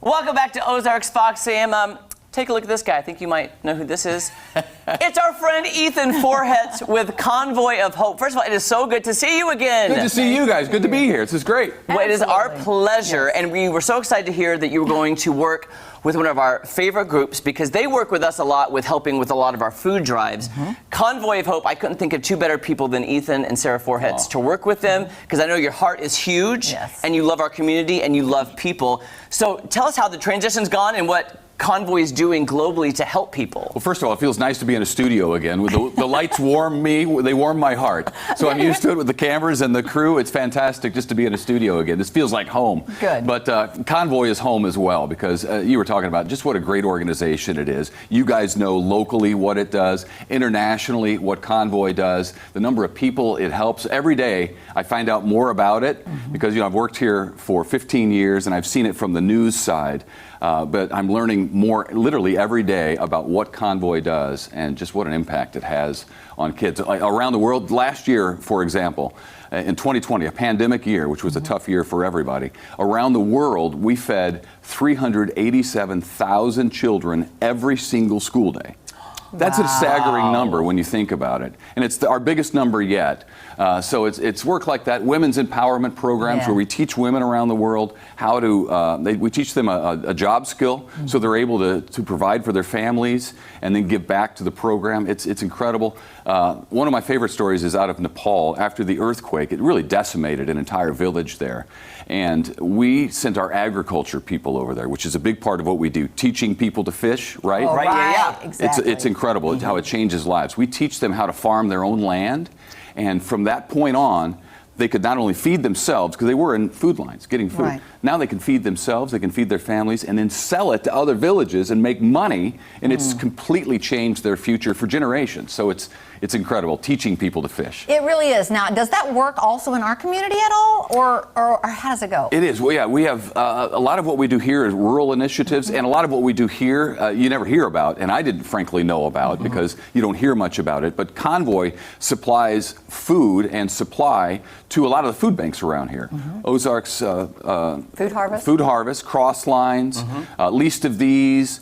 Welcome back to Ozarks FOX AM. Take a look at this guy. I think you might know who this is. It's our friend Ethan Forhetz with Convoy of Hope. First of all, it is so good to see you again. Good to see you guys. Good to be here. This is great. Well, it is our pleasure, and we were so excited to hear that you were going to work with one of our favorite groups because they work with us a lot with helping with a lot of our food drives. Convoy of Hope, I couldn't think of two better people than Ethan and Sarah Forhetz to work with them because I know your heart is huge and you love our community and you love people. So tell us how the transition's gone and what Convoy is doing globally to help people. Well, first of all, it feels nice to be in a studio again. The lights warm me, they warm my heart. So I'm used to it with the cameras and the crew. It's fantastic just to be in a studio again. This feels like home. Good. But Convoy is home as well because you were talking about just what a great organization it is. You guys know locally what it does, internationally what Convoy does, the number of people it helps. Every day I find out more about it because I've worked here for 15 years and I've seen it from the news side. But I'm learning more literally every day about what Convoy does and just what an impact it has on kids around the world. Last year, for example, in 2020, a pandemic year, which was a tough year for everybody, around the world we fed 387,000 children every single school day. That's a staggering number when you think about it. And it's our biggest number yet. So it's work like that. Women's empowerment programs where we teach women around the world how to, we teach them a job skill so they're able to provide for their families and then give back to the program. It's incredible. One of my favorite stories is out of Nepal. After the earthquake, it really decimated an entire village there. And we sent our agriculture people over there, which is a big part of what we do, teaching people to fish, right? Oh, right. Exactly. It's incredible how it changes lives. We teach them how to farm their own land, and from that point on, they could not only feed themselves, because they were in food lines, getting food. Now they can feed themselves, they can feed their families, and then sell it to other villages and make money, and it's completely changed their future for generations. So it's incredible, teaching people to fish. It really is. Now, does that work also in our community at all, or how does it go? It is. Well, yeah, we have a lot of what we do here is rural initiatives, and a lot of what we do here you never hear about, and I didn't frankly know about because you don't hear much about it, but Convoy supplies food and supply to a lot of the food banks around here. Ozarks Food Harvest, Cross Lines, Least of These,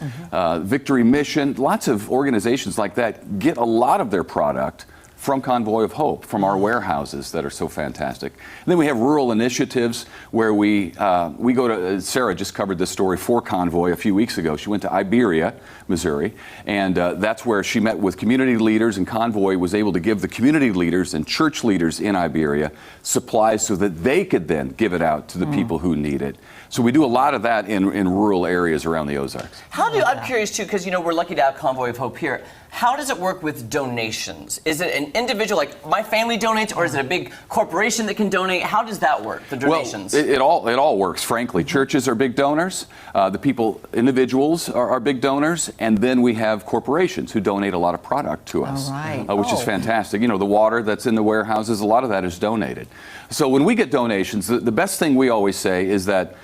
Victory Mission, lots of organizations like that get a lot of their product from Convoy of Hope, from our warehouses that are so fantastic. And then we have rural initiatives where we go to, Sarah just covered this story for Convoy a few weeks ago. She went to Iberia, Missouri, and that's where she met with community leaders, and Convoy was able to give the community leaders and church leaders in Iberia supplies so that they could then give it out to the people who need it. So we do a lot of that in rural areas around the Ozarks. I'm curious too, because we're lucky to have Convoy of Hope here. How does it work with donations? Is it an individual, like my family donates, or is it a big corporation that can donate? How does that work, the donations? Well, it all works, frankly. Churches are big donors. Individuals are big donors. And then we have corporations who donate a lot of product to us, which is fantastic. The water that's in the warehouses, a lot of that is donated. So when we get donations, the best thing we always say is that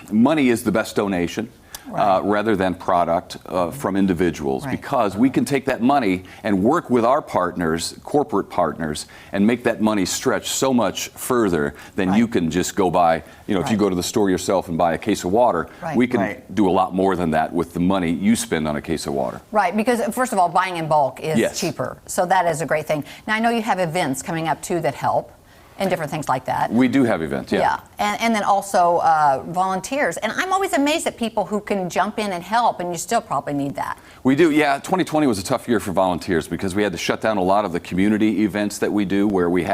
money is the best donation. Rather than product from individuals, because we can take that money and work with our partners, corporate partners, and make that money stretch so much further than you can just go buy, if you go to the store yourself and buy a case of water, we can do a lot more than that with the money you spend on a case of water. Right, because first of all, buying in bulk is cheaper, so that is a great thing. Now I know you have events coming up too that help. And different things like that. We do have events, and then also volunteers. And I'm always amazed at people who can jump in and help, and you still probably need that. We do, 2020 was a tough year for volunteers because we had to shut down a lot of the community events that we do where we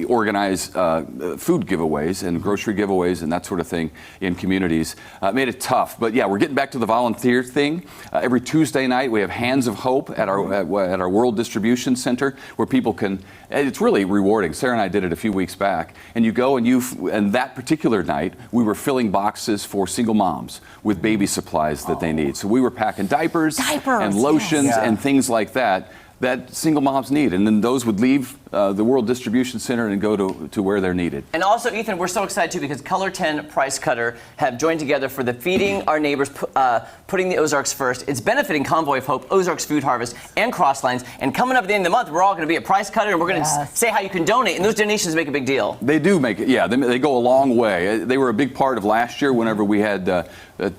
organize food giveaways and grocery giveaways and that sort of thing in communities. It made it tough, but we're getting back to the volunteer thing. Every Tuesday night we have Hands of Hope at our World Distribution Center where people can, it's really rewarding. Sarah and I did it a few weeks back, and you go and that particular night we were filling boxes for single moms with baby supplies that they need. So we were packing diapers and lotions and things like that single moms need, and then those would leave the World Distribution Center and go to where they're needed. And also, Ethan, we're so excited too because Color 10 Price Cutter have joined together for the Feeding Our Neighbors, Putting the Ozarks First. It's benefiting Convoy of Hope, Ozarks Food Harvest, and Crosslines. And coming up at the end of the month, we're all going to be at Price Cutter, and we're going to say how you can donate. And those donations make a big deal. They do make it. Yeah, they go a long way. They were a big part of last year. Whenever we had,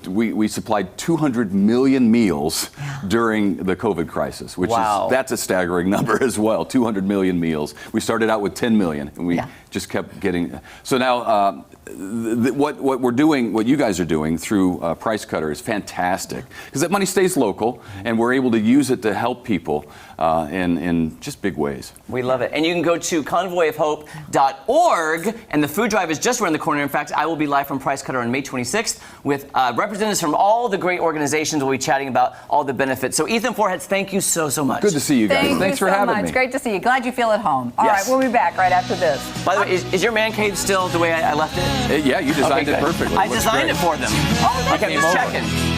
we supplied 200 million meals during the COVID crisis, which that's a staggering number as well. 200 million meals. We started out with 10 million, and we just kept getting. So now, what we're doing, what you guys are doing through Price Cutter is fantastic because that money stays local, and we're able to use it to help people in just big ways. We love it. And you can go to convoyofhope.org, and the food drive is just around the corner. In fact, I will be live from Price Cutter on May 26th with representatives from all the great organizations. We'll be chatting about all the benefits. So Ethan Forhetz, thank you so much. Good to see you guys. Thanks for having me. Great to see you. Glad you feel at home. All right, we'll be back right after this. By the way, is your man cave still the way I left it? Yeah, you designed it perfectly. I designed it for them. Oh, that's I'm just checking.